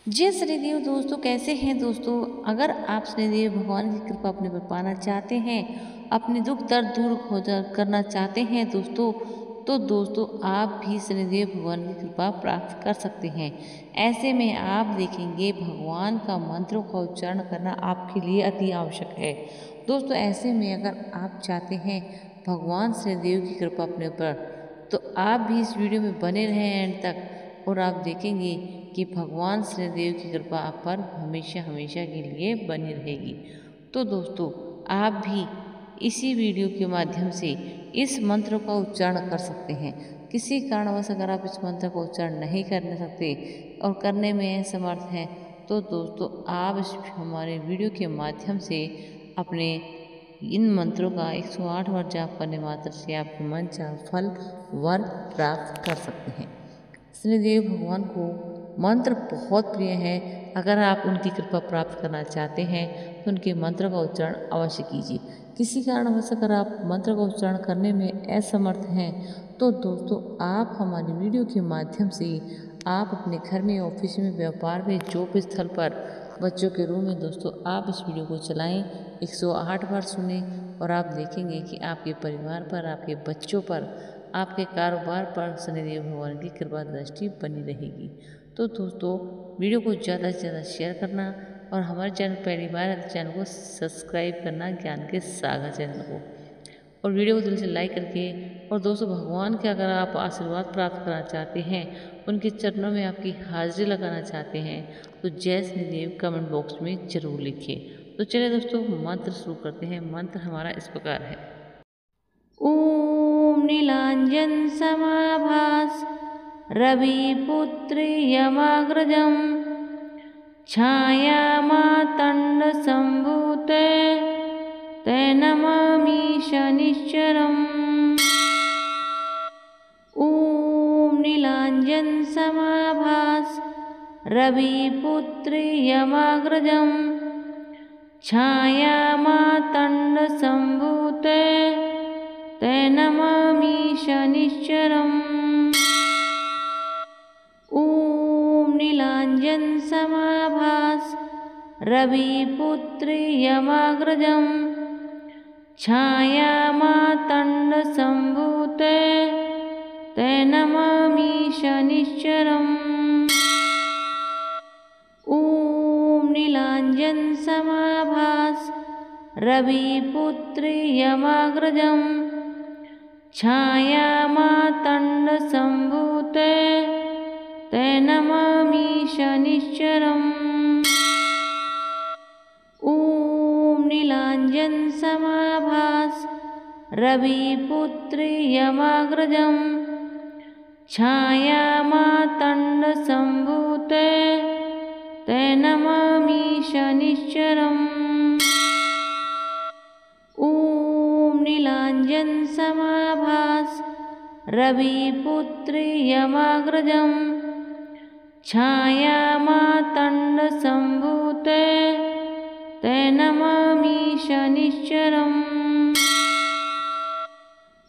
जय शनिदेव दोस्तों, कैसे हैं दोस्तों। अगर आप शनिदेव भगवान की कृपा अपने पर पाना चाहते हैं, अपने दुख दर्द दूर करना चाहते हैं दोस्तों, तो दोस्तों आप भी शनिदेव भगवान की कृपा प्राप्त कर सकते हैं। ऐसे में आप देखेंगे भगवान का मंत्रों का उच्चारण करना आपके लिए अति आवश्यक है। दोस्तों ऐसे में अगर आप चाहते हैं भगवान शनिदेव की कृपा अपने ऊपर, तो आप भी इस वीडियो में बने रहें एंड तक, और आप देखेंगे कि भगवान शनिदेव की कृपा आप पर हमेशा हमेशा के लिए बनी रहेगी। तो दोस्तों आप भी इसी वीडियो के माध्यम से इस मंत्र का उच्चारण कर सकते हैं। किसी कारणवश अगर आप इस मंत्र का उच्चारण नहीं कर सकते और करने में असमर्थ हैं, तो दोस्तों आप इस हमारे वीडियो के माध्यम से अपने इन मंत्रों का 108 बार जाप करने मात्र से आपके मन चाहा फल वर प्राप्त कर सकते हैं। शनिदेव भगवान को मंत्र बहुत प्रिय है। अगर आप उनकी कृपा प्राप्त करना चाहते हैं तो उनके मंत्र का उच्चारण अवश्य कीजिए। किसी कारणवश अगर आप मंत्र का उच्चारण करने में असमर्थ हैं, तो दोस्तों आप हमारी वीडियो के माध्यम से आप अपने घर में, ऑफिस में, व्यापार में, जॉब स्थल पर, बच्चों के रूम में दोस्तों आप इस वीडियो को चलाएं, 108 बार सुने, और आप देखेंगे कि आपके परिवार पर, आपके बच्चों पर, आपके कारोबार पर शनिदेव भगवान की कृपा दृष्टि बनी रहेगी। तो दोस्तों वीडियो को ज़्यादा से ज़्यादा शेयर करना, और हमारे चैनल पहली बार है तो चैनल को सब्सक्राइब करना, ज्ञान के सागर चैनल को, और वीडियो को दिल से लाइक करके। और दोस्तों भगवान के अगर आप आशीर्वाद प्राप्त करना चाहते हैं, उनके चरणों में आपकी हाजिरी लगाना चाहते हैं, तो जय शनिदेव कमेंट बॉक्स में जरूर लिखिए। तो चलिए दोस्तों मंत्र शुरू करते हैं। मंत्र हमारा इस प्रकार है। ॐ नीलाञ्जन समाभास रविपुत्र यमाग्रजं छायामातण्ड सम्भूते ते नमामि शनिश्चरम्। ॐ नीलाञ्जन समाभास रविपुत्र यमाग्रजं छायामातण्ड सम्भूते ते नमामि शनिश्चरम्। ॐ नीलाञ्जन समाभास रविपुत्र यमाग्रजं छायामातण्ड सम्भूते ते नमामि शनिश्चरम्। ॐ नीलाञ्जन समाभास रविपुत्र यमाग्रजं छायामातण्ड सम्भूते ते नमामि शनिश्चरम्। ॐ नीलाञ्जन समाभास रविपुत्र यमाग्रजं छायामातण्ड सम्भूते ते नमामि शनिश्चरम्। ॐ नीलाञ्जन समाभास रविपुत्र यमाग्रजं छायामातण्ड सम्भूते ते नमामि शनिश्चरम्।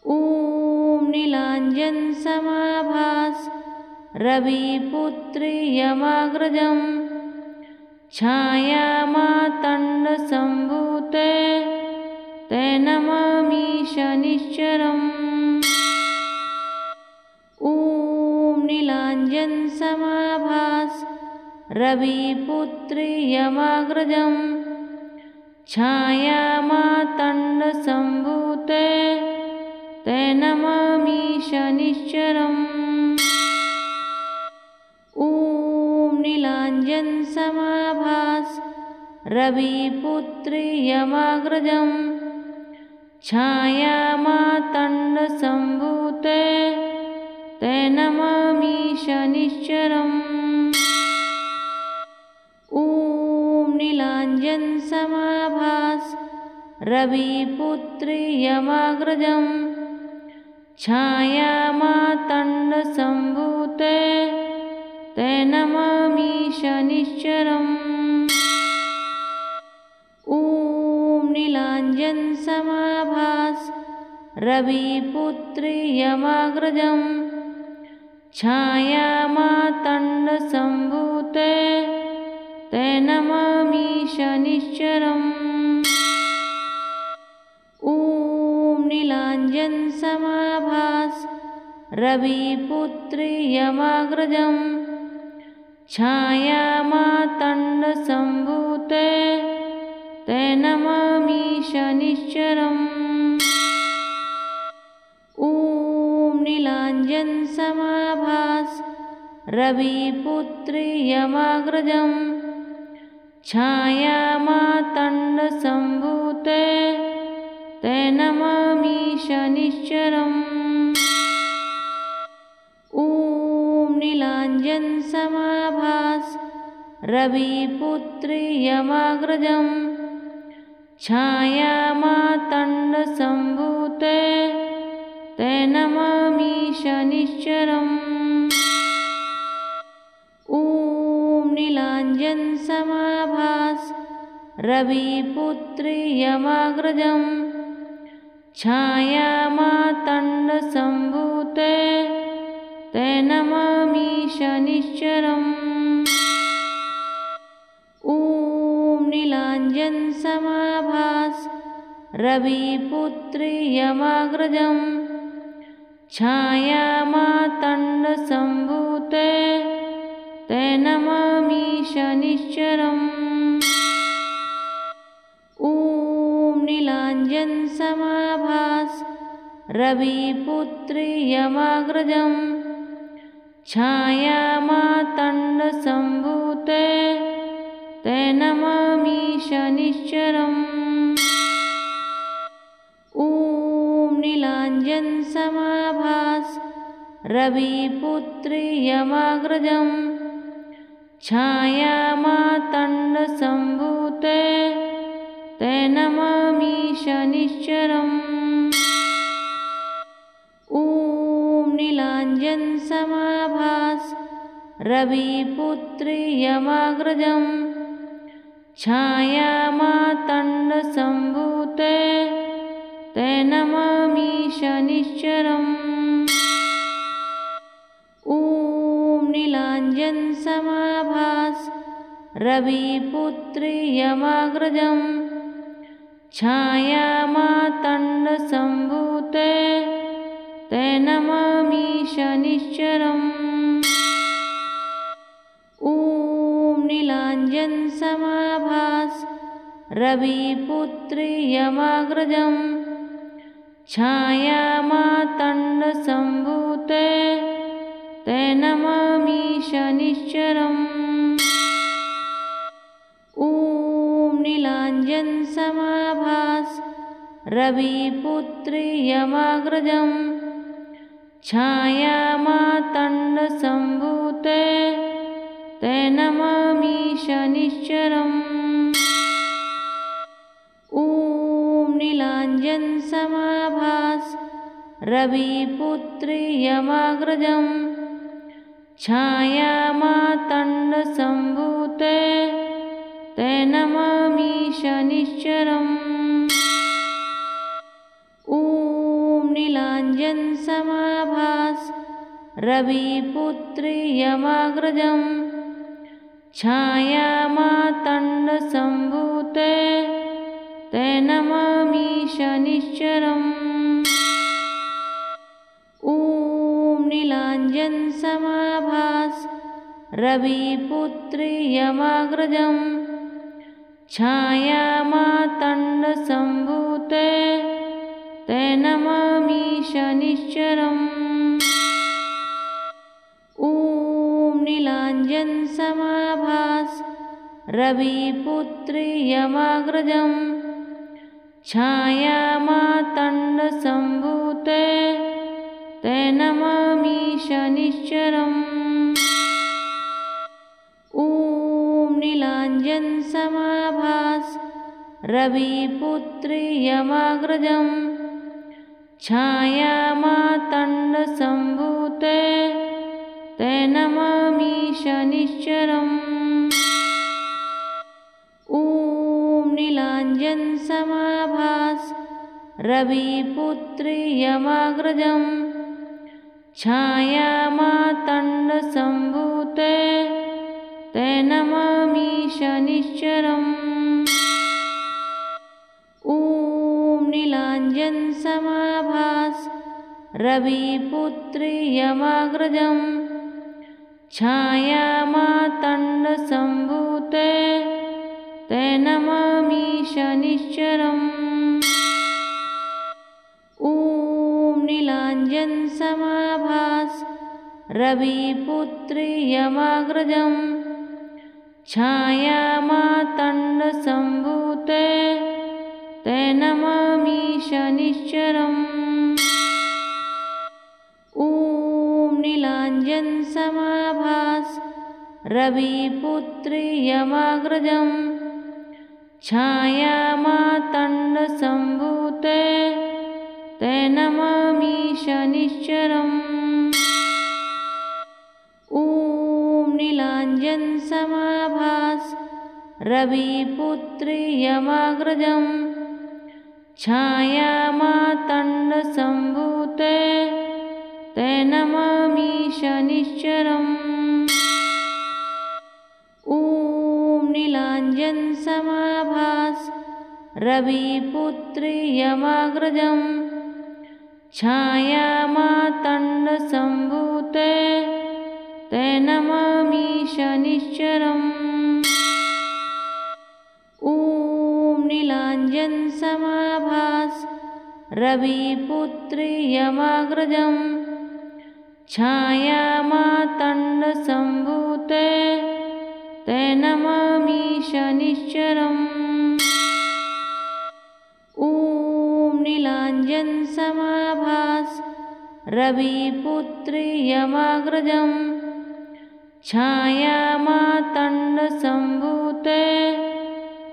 ॐ नीलाञ्जन समाभास रविपुत्र यमाग्रजं छायामातण्ड सम्भूते ते नमामि शनिश्चरम्। ॐ नीलाञ्जन समाभास रविपुत्र यमाग्रजं छायामातण्ड सम्भूते ते नमामि शनिश्चरम्। ॐ नीलाञ्जन समाभास रविपुत्र यमाग्रजं छायामातण्ड सम्भूते ते नमामि शनिश्चरम्। ॐ नीलाञ्जन समाभास रविपुत्र यमाग्रजं छायामातण्ड सम्भूते ते नमामि शनिश्चरम्। ॐ नीलाञ्जन समाभास रविपुत्र यमाग्रजं छायामातण्ड सम्भूते शनिश्चरम्। ॐ नीलाञ्जनसमाभास रविपुत्र्यमाग्रजम् छायामातण्डसम्भूते ते नमामि शनिश्चरम्। ॐ नीलाञ्जनसमाभास रविपुत्र्यमाग्रजम् छायामातण्डसम्भूते ते नमामि शनिश्चरम्। ॐ नीलाञ्जनसमाभास रविपुत्र्यमाग्रजम् छायामातण्डसम्भूते ते नमामि शनिश्चरम्। ॐ नीलाञ्जनसमाभास रविपुत्र्यमाग्रजम् छायामातण्डसम्भूते ते नमामि शनिश्चरम्। ॐ नीलाञ्जनसमाभास रविपुत्र्यमाग्रजम् छायामातण्डसम्भूते ते नमामि शनिश्चरम्। ॐ नीलाञ्जनसमाभास रविपुत्र्यमाग्रजम् छायामातण्डसम्भूते ते नमामि शनिश्चरम्। ॐ नीलाञ्जनसमाभास रविपुत्र्यमाग्रजम् छायामातण्डसम्भूते ते नमामि शनिश्चरम्। ॐ नीलाञ्जनसमाभास रविपुत्र्यमाग्रजम् छायामातण्डसम्भूते ते नमामि शनिश्चरम्। ॐ नीलाञ्जनसमाभास रविपुत्र्यमाग्रजम् छायामातण्डसम्भूते ते नमामि शनिश्चरम्। ॐ नीलाञ्जनसमाभास रविपुत्र्यमाग्रजम् छायामातण्डसम्भूते ते नमामि शनिश्चरम्। ॐ नीलाञ्जनसमाभास रविपुत्र्यमाग्रजम् छायामातण्डसम्भूते ते नमामि शनिश्चरम्। ॐ नीलाञ्जनसमाभास रविपुत्र्यमाग्रजम् छायामातण्डसम्भूते ते नमामि शनिश्चरम्। ॐ नीलाञ्जनसमाभास रविपुत्र्यमाग्रजम् छायामातण्डसम्भूते ते नमामि शनिश्चरम्। ॐ नीलाञ्जनसमाभास रविपुत्र्यमाग्रजम् छायामातण्डसम्भूते ते नमामि शनिश्चरम्। ॐ नीलाञ्जनसमाभास रविपुत्र्यमाग्रजम् छायामातण्डसम्भूते ते नमामि शनिश्चरम्। ॐ नीलाञ्जनसमाभास रविपुत्र्यमाग्रजम् छायामातण्डसम्भूते ते नमामि शनिश्चरम्। ॐ नीलाञ्जनसमाभास रविपुत्र्यमाग्रजम् छायामातण्डसम्भूते ते नमामि शनिश्चरम्। नीलाञ्जनसमाभास रविपुत्र्यमाग्रजं छायामातण्डसम्भूते ते नमामि शनिश्चरम्। ॐ नीलाञ्जनसमाभास रविपुत्र्यमाग्रजं छायामातण्डसम्भूते ते नमामि शनिश्चरम्। ॐ नीलाञ्जनसमाभास रविपुत्र्यमाग्रजं छायामातण्डसम्भूते ते नमामि शनिश्चरम्। ॐ नीलाञ्जनसमाभास रविपुत्र्यमाग्रजं छायामातण्डसम्भूते ते नमामि शनिश्चरम्। ॐ नीलाञ्जनसमाभास रविपुत्र्यमाग्रजं छायामातण्डसम्भूते ते नमामि शनिश्चरम्। ॐ नीलाञ्जनसमाभास रविपुत्र्यमाग्रजं छायामातण्डसम्भूते ते नमामि शनिश्चरम्। ॐ नीलाञ्जनसमाभास रविपुत्र्यमाग्रजं छायामातण्डसम्भूते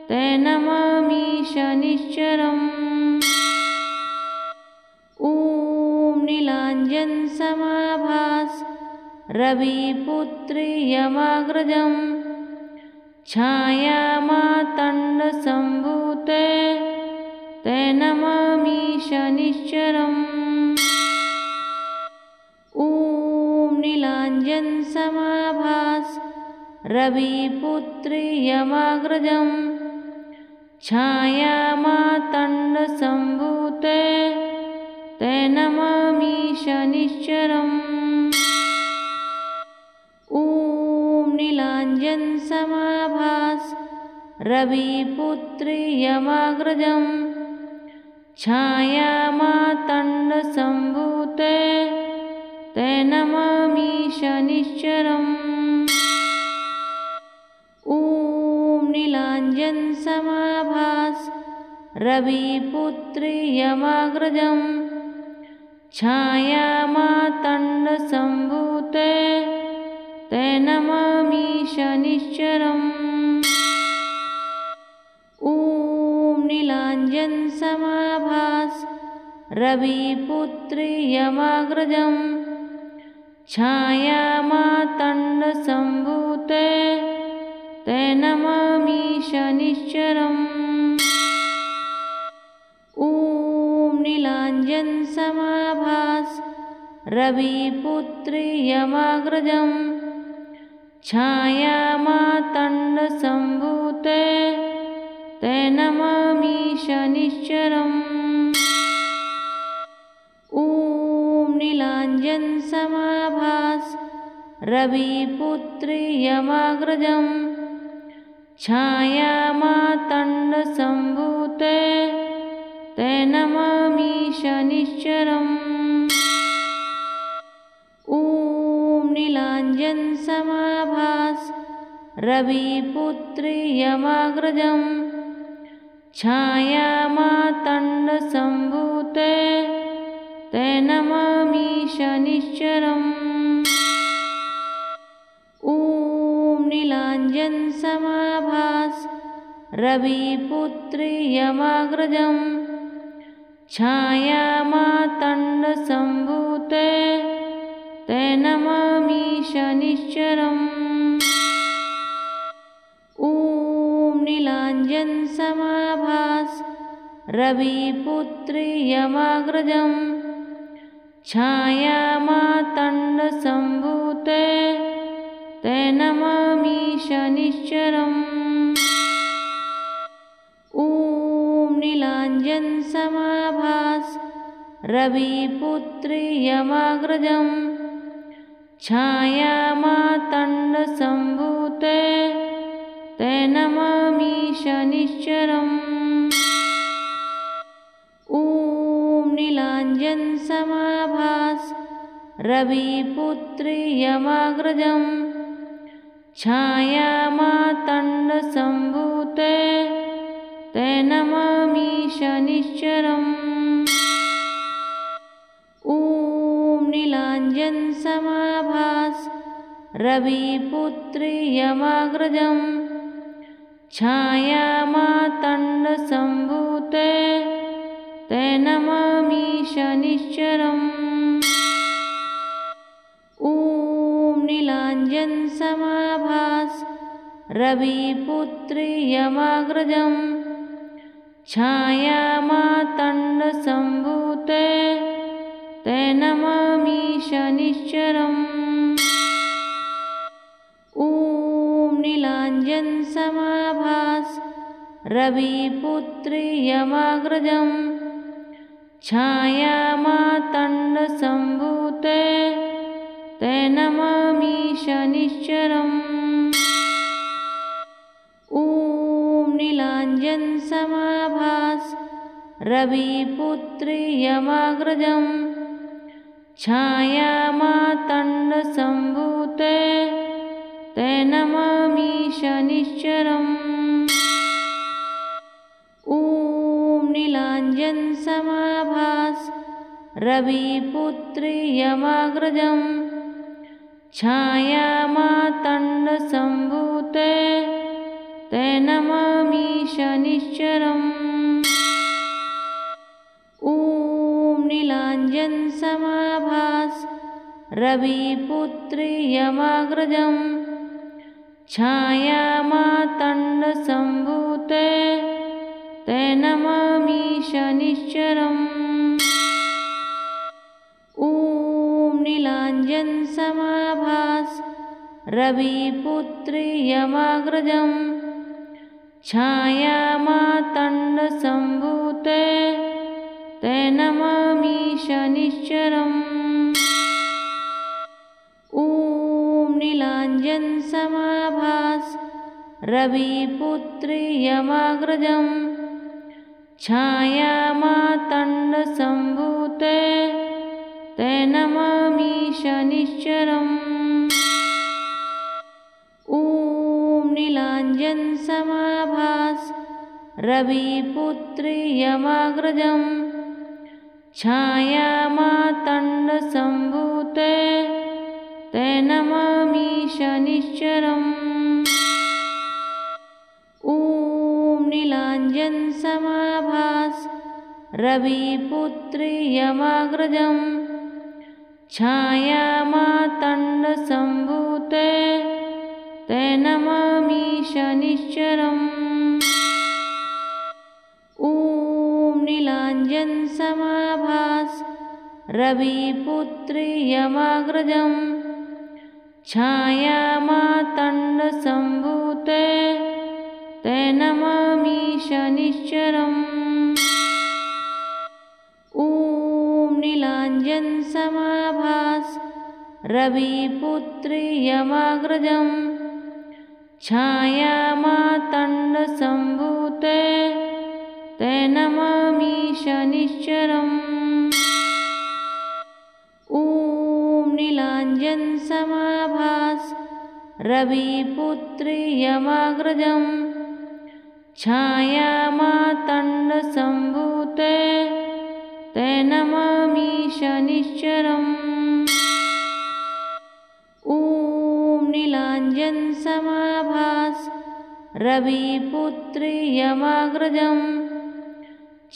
ते नमामि शनिश्चरम्। ॐ नीलाञ्जनसमाभास रविपुत्र्यमाग्रजं छायामातण्डसम्भूते ते नमामि शनिश्चरम्। ॐ नीलाञ्जनसमाभास रविपुत्र्यमाग्रजं छायामातण्डसम्भूते ते नमामि शनिश्चरम्। ॐ नीलाञ्जनसमाभास रविपुत्र्यमाग्रजं छायामातण्डसम्भूते ते नमामि शनिश्चरम्। ॐ नीलाञ्जनसमाभास रविपुत्र्यमाग्रजं छायामातण्डसम्भूते ते नमामि शनिश्चरम्। ॐ नीलाञ्जनसमाभास रविपुत्र्यमाग्रजं छायामातण्डसम्भूते ते नमामि शनिश्चरम्। ॐ नीलाञ्जनसमाभास रविपुत्र्यमाग्रजं छायामातण्डसम्भूते ते नमामि शनिश्चरम्। ॐ नीलाञ्जनसमाभास रविपुत्र्यमाग्रजं छायामातण्डसम्भूते ते नमामि शनिश्चरम्। ॐ नीलाञ्जनसमाभास रविपुत्र्यमाग्रजं छायामातण्डसम्भूते ते नमामि शनिश्चरम्। ॐ नीलाञ्जनसमाभास रविपुत्र्यमाग्रजं छायामातण्डसम्भूते ते नमामि शनिश्चरम्। ॐ नीलाञ्जनसमाभास रविपुत्र्यमाग्रजं छायामातण्डसम्भूते ते नमामि शनिश्चरम्। ॐ नीलाञ्जनसमाभास रविपुत्री यमाग्रजं छायामातण्डसम्भूते ते नमामि शनिश्चरम्। ॐ नीलाञ्जनसमाभास रविपुत्री यमाग्रजं छायामातण्डसम्भूते ते नमामि शनिश्चरम्। ॐ नीलाञ्जनसमाभास रविपुत्री यमाग्रजं छायामातण्डसम्भूते ते नमामि शनिश्चरम्। ॐ नीलाञ्जनसमाभास रविपुत्री यमाग्रजं छायामातण्डसम्भूते ते नमामि शनिश्चरम्। ॐ नीलाञ्जनसमाभास रविपुत्री यमाग्रजं छायामातण्डसम्भूते ते नमामि शनिश्चरम्। ॐ नीलाञ्जनसमाभास रविपुत्री यमाग्रजं छायामातण्डसम्भूते ते नमामि शनिश्चरम्। ॐ नीलाञ्जनसमाभास रविपुत्री यमाग्रजं छायामातण्डसम्भूते ते नमामि शनिश्चरम्। ॐ नीलाञ्जनसमाभास रविपुत्री यमाग्रजं छायामातण्डसम्भूते ते नमामि शनिश्चरम्। ॐ नीलाञ्जनसमाभास रविपुत्री यमाग्रजं छायामातण्डसम्भूते ते नमामि शनिश्चरम्। ॐ नीलाञ्जनसमाभास रविपुत्री यमाग्रजं छायामातण्डसम्भूते ते नमामि शनिश्चरम्। ॐ नीलाञ्जनसमाभास रविपुत्री यमाग्रजं छायामातण्डसम्भूते ते नमामि शनिश्चरम्। ॐ नीलाञ्जनसमाभास रविपुत्री यमाग्रजं छायामातण्डसम्भूते ते नमामि शनिश्चरम्। ॐ नीलाञ्जनसमाभास रविपुत्री यमाग्रजं छायामातण्डसम्भूते ते नमामि शनिश्चरम्। ॐ नीलाञ्जनसमाभास रविपुत्री यमाग्रजं छायामातण्डसम्भूते ते नमामि शनिश्चरम्। ॐ नीलाञ्जनसमाभास रविपुत्री यमाग्रजं छायामातण्डसम्भूते ते नमामि शनिश्चरम्। ॐ नीलाञ्जनसमाभास रविपुत्री यमाग्रजं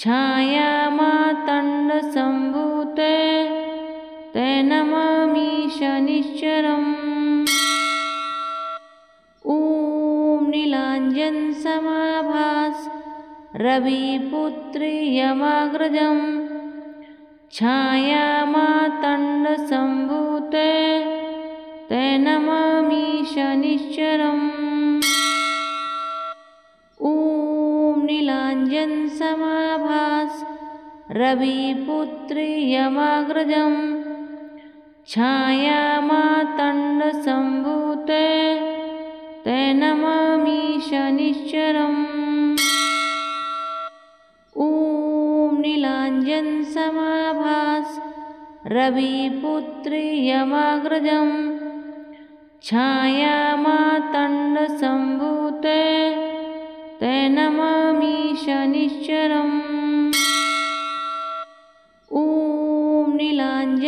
छायामातण्डसम्भूते ते नमामि शनिश्चरम्। ॐ नीलाञ्जनसमाभास रविपुत्री यमाग्रजं छायामातण्डसम्भूते ते नमामि शनिश्चरम्। ॐ नीलाञ्जनसमाभास रविपुत्री यमाग्रजं छायामातण्डसम्भूते ते नमामि शनिश्चरम्। ॐ नीलाञ्जनसमाभास रविपुत्री यमाग्रजं छायामातण्डसम्भूते ते नमामि शनिश्चरम्। ॐ नीलाञ्जनसमाभास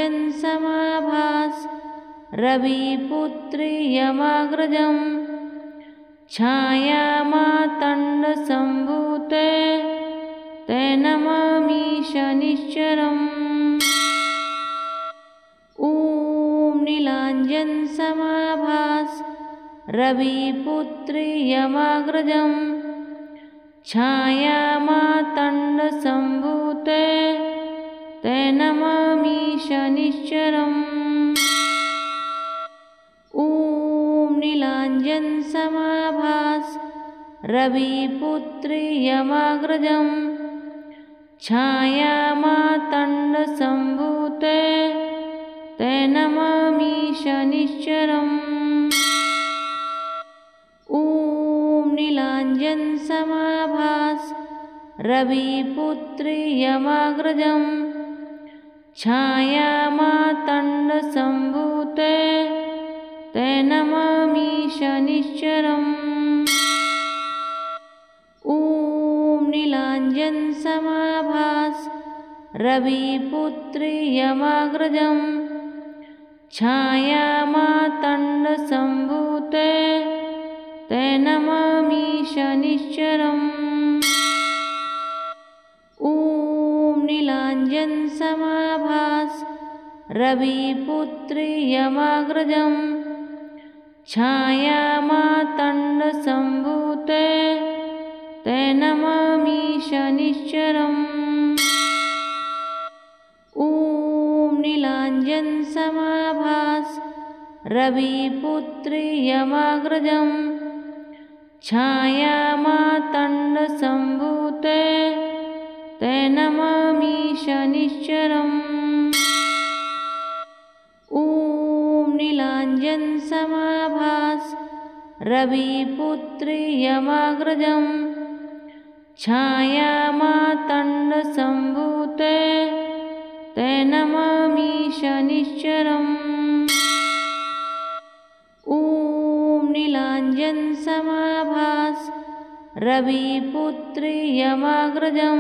रविपुत्री यमाग्रजं छायामातण्डसम्भूते ते नमामि शनिश्चरम्। ॐ नीलाञ्जनसमाभास रविपुत्री यमाग्रजं छायामातण्डसम्भूते ते नमामि शनिश्चरम्। ॐ नीलाञ्जनसमाभास रविपुत्री यमाग्रजं छायामातण्डसम्भूते ते नमामि शनिश्चरम्। ॐ नीलाञ्जनसमाभास रविपुत्री यमाग्रजं छायामातण्डसम्भूते ते नमामि शनिश्चरम्। ॐ नीलाञ्जनसमाभास रविपुत्री यमाग्रजं छायामातण्डसम्भूते ते नमामि शनिश्चरम्। ॐ नीलाञ्जनसमाभास रविपुत्री यमाग्रजं छायामातण्डसम्भूते ते नमामि शनिश्चरम्। ॐ नीलाञ्जनसमाभास रविपुत्री यमाग्रजं छायामातण्डसम्भूते ते नमामि शनिश्चरम्। ॐ नीलाञ्जनसमाभास रविपुत्री यमाग्रजं छायामातण्डसम्भूते ते नमामि शनिश्चरम्। ॐ नीलाञ्जनसमाभास रविपुत्री यमाग्रजं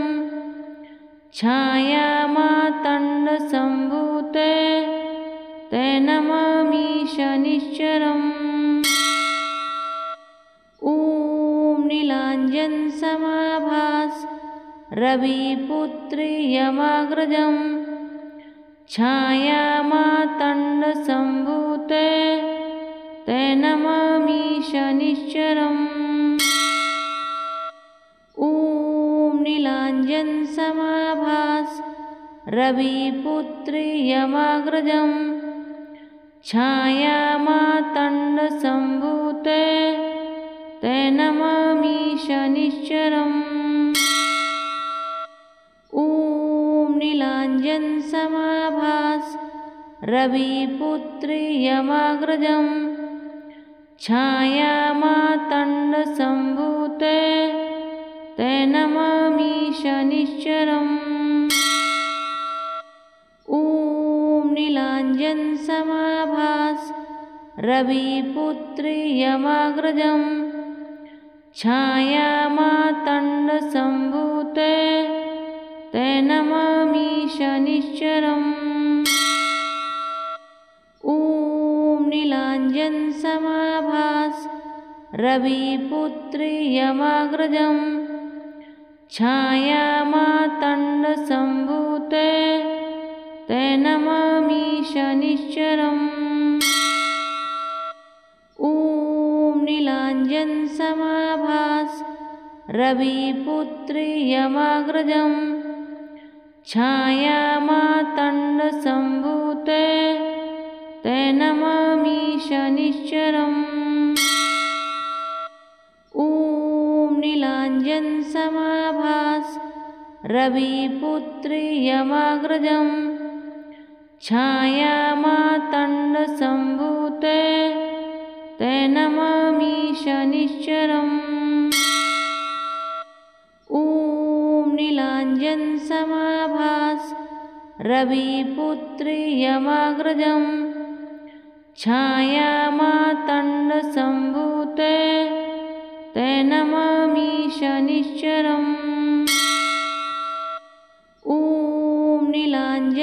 छायामातण्डसम्भूते ते नमामि शनिश्चरम्। ॐ नीलाञ्जनसमाभास रविपुत्री यमाग्रजं छायामातण्डसम्भूते ते नमामि शनिश्चरम्। ॐ नीलाञ्जनसमाभास रविपुत्री यमाग्रजं छायामातण्डसम्भूते ते नमामि शनिश्चरम्। ॐ नीलाञ्जनसमाभास रविपुत्री यमाग्रजं छायामातण्डसम्भूते ते नमामि शनिश्चरम्। ॐ नीलाञ्जनसमाभास रविपुत्री यमाग्रजं छायामातण्डसम्भूते ते नमामि शनिश्चरम्। ॐ नीलाञ्जनसमाभास रविपुत्री यमाग्रजं छायामातण्डसम्भूते ते नमामि शनिश्चरम्। ॐ नीलाञ्जनसमाभास रविपुत्री यमाग्रजं छायामातण्डसम्भूते ते नमामि शनिश्चरम्। ॐ नीलाञ्जनसमाभास रविपुत्री यमाग्रजं छायामातण्डसम्भूते ते नमामि शनिश्चरम्। ॐ नीलाञ्जनसमाभास रविपुत्री यमाग्रजं छायामातण्डसम्भूते ते नमामि शनिश्चरम्। ॐ नीलाञ्जनसमाभास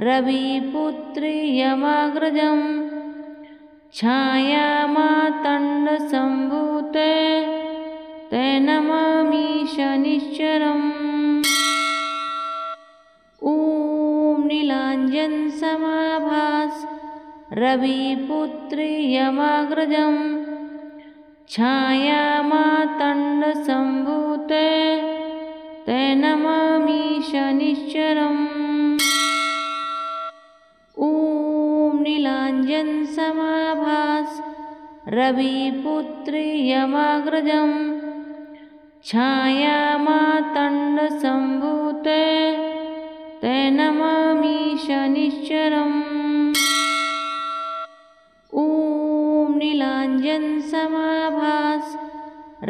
रविपुत्री यमाग्रजं छायामातण्डसम्भूते ते नमामि शनिश्चरम्। ॐ नीलाञ्जनसमाभास रविपुत्री यमाग्रजं छायामातण्डसम्भूते ते नमामि शनिश्चरम्। ॐ नीलाञ्जनसमाभास रविपुत्री यमाग्रजं छायामातण्डसम्भूते ते नमामि शनिश्चरम्। ॐ नीलाञ्जनसमाभास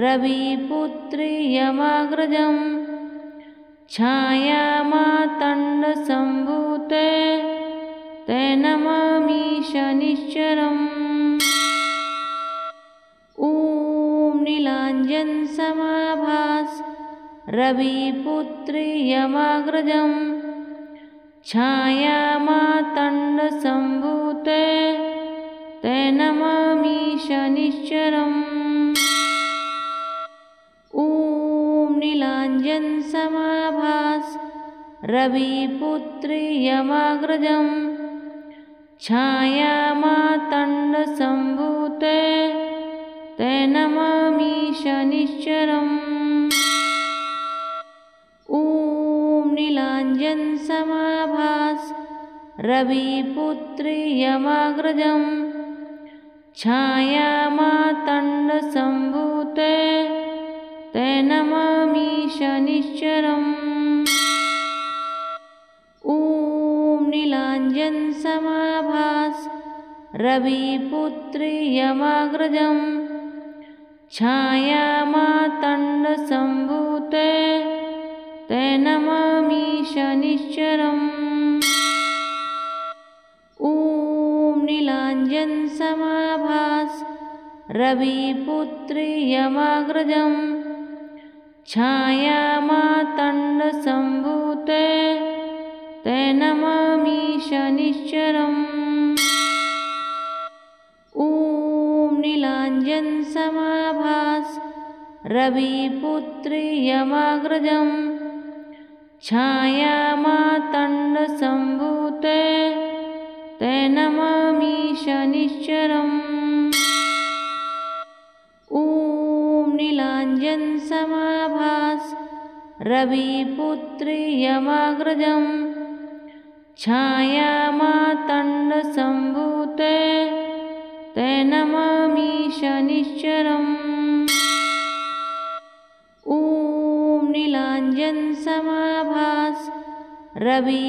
रविपुत्री यमाग्रजं छायामातण्डसम्भूते ते नमामि शनिश्चरम्। ॐ नीलाञ्जनसमाभास रविपुत्री यमाग्रजं छायामातण्डसम्भूते ते नमामि शनिश्चरम्। ॐ नीलाञ्जनसमाभास रविपुत्री यमाग्रजं छायामातण्डसम्भूते ते नमामि शनिश्चरम्। ॐ नीलाञ्जनसमाभास रविपुत्री यमाग्रजं छायामातण्डसम्भूते ते नमामि शनिश्चरम्। ॐ नीलाञ्जनसमाभास रविपुत्री यमाग्रजं छायामातण्डसम्भूते ते नमामि शनिश्चरम्। ॐ नीलाञ्जनसमाभास रविपुत्री यमाग्रजं छायामातण्डसम्भूते ते नमामि शनिश्चरम्। ॐ नीलाञ्जनसमाभास रविपुत्री यमाग्रजं छायामातण्डसम्भूते ते नमामि शनिश्चरम्। ॐ नीलाञ्जनसमाभास रविपुत्री यमाग्रजं छायामातण्डसम्भूते ते नमामि शनिश्चरम्। ॐ नीलाञ्जनसमाभास रवि